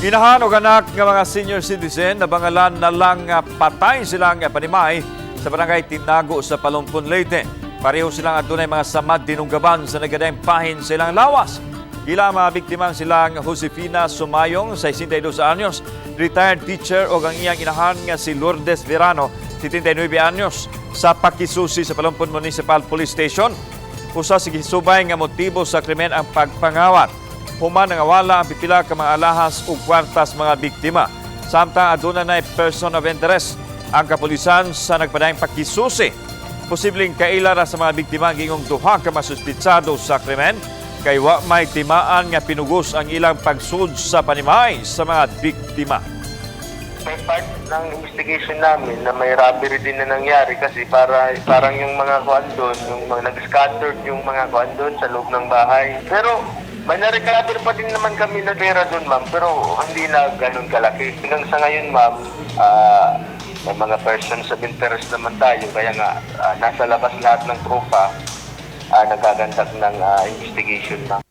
Inahan og anak nga mga senior citizen na bangalan na lang nga patay silang panimay sa barangay Tinago sa Palumpon, Leyte. Pareho silang adunay mga samad dinunggaban sa nagadayang pahin sa ilang lawas. Ila mga biktimang silang Josefina Sumayong, 62 anyos, retired teacher o ang iyang inahan nga si Lourdes Verano, 79 anyos, sa pakisusi sa Palumpon Municipal Police Station. Usa sa gisubay nga motibo sa krimen ang pagpangawat. Human nga wala ang pipila ka mga alahas o kwartas mga biktima. Samtang aduna na person of interest ang kapulisan sa nagpadayang pakisusi. Posibleng kailara sa mga biktima gingong duha ka masuspitsado sa krimen kay wa may timaan nga pinugos ang ilang pagsud sa panimay sa mga biktima. May part ng investigation namin na may robbery din na nangyari kasi parang yung mga kuan doon, yung mga nag-scattered yung mga kuan doon sa loob ng bahay. Pero may na-recover pa din naman kami na pera doon, ma'am, pero hindi na ganun kalaki. Hanggang sa ngayon, ma'am, may mga persons of interest naman tayo, kaya nga nasa labas lahat ng tropa, nagagandak ng investigation, ma'am.